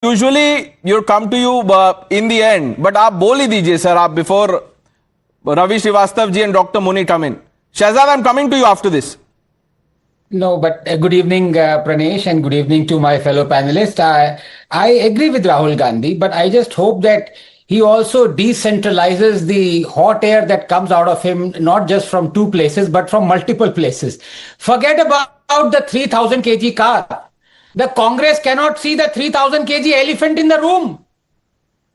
Usually you come to you in the end, but आप बोल ही दीजिए सर, आप before Ravi Srivastava ji and Dr. Muni come in. Shahzad, I'm coming to you after this. No, but good evening, Pranesh, and good evening to my fellow panelists. I agree with Rahul Gandhi, but I just hope that he also decentralizes the hot air that comes out of him, not just from two places, but from multiple places. Forget about the 3,000 kg car. The Congress cannot see the 3,000 kg elephant in the room.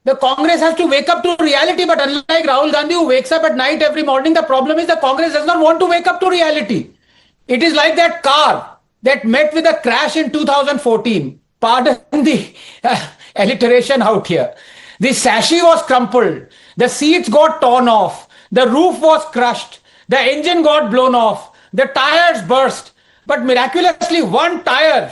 The Congress has to wake up to reality, but unlike Rahul Gandhi, who wakes up at night every morning, the problem is the Congress does not want to wake up to reality. It is like that car that met with a crash in 2014. Pardon the alliteration out here. The chassis was crumpled. The seats got torn off. The roof was crushed. The engine got blown off. The tires burst. But miraculously, one tire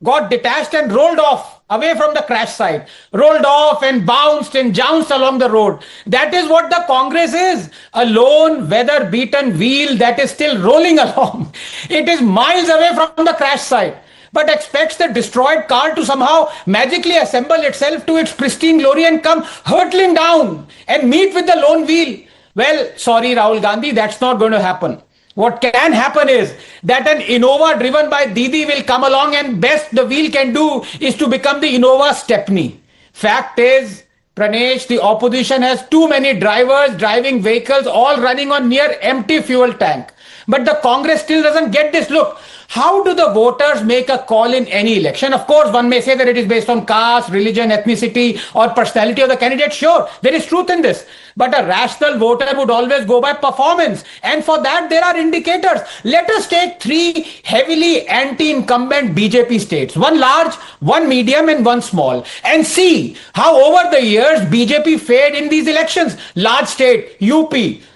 got detached and rolled off away from the crash site, rolled off and bounced and jounced along the road. That is what the Congress is, a lone, weather-beaten wheel that is still rolling along. It is miles away from the crash site, but expects the destroyed car to somehow magically assemble itself to its pristine glory and come hurtling down and meet with the lone wheel. Well, sorry, Rahul Gandhi, that's not going to happen. What can happen is that an Innova driven by Didi will come along, and best the wheel can do is to become the Innova Stepney. Fact is, Pranesh, the opposition has too many drivers driving vehicles all running on near empty fuel tank. But the Congress still doesn't get this. Look, how do the voters make a call in any election? Of course, one may say that it is based on caste, religion, ethnicity, or personality of the candidate. Sure, there is truth in this. But a rational voter would always go by performance. And for that, there are indicators. Let us take three heavily anti-incumbent BJP states, one large, one medium, and one small, and see how over the years BJP fared in these elections. Large state, UP,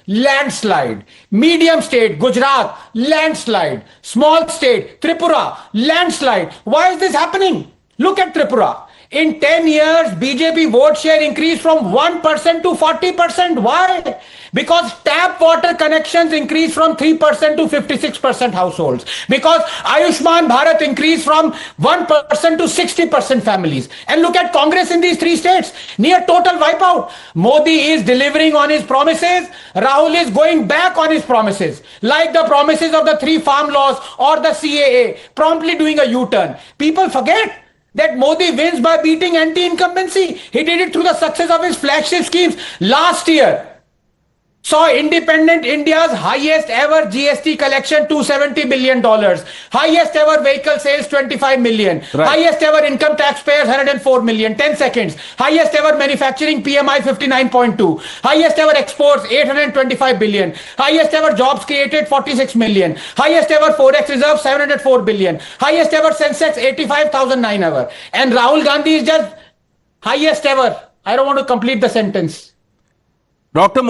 landslide. Medium state, Gujarat, landslide. Small state, Tripura, landslide. Why is this happening? Look at Tripura. In 10 years, BJP vote share increased from 1% to 40%. Why? Because tap water connections increased from 3% to 56% households. Because Ayushman Bharat increased from 1% to 60% families. And look at Congress in these three states. Near total wipeout. Modi is delivering on his promises. Rahul is going back on his promises. Like the promises of the 3 farm laws or the CAA. Promptly doing a U-turn. People forget that Modi wins by beating anti-incumbency. He did it through the success of his flagship schemes. Last year saw independent India's highest ever GST collection, $270 billion. Highest ever vehicle sales, 25 million. Right. Highest ever income taxpayers, 104 million. 10 seconds. Highest ever manufacturing PMI, 59.2. Highest ever exports, 825 billion. Highest ever jobs created, 46 million. Highest ever Forex reserve, 704 billion. Highest ever Sensex, 85,009 ever. And Rahul Gandhi is just highest ever. I don't want to complete the sentence. Dr.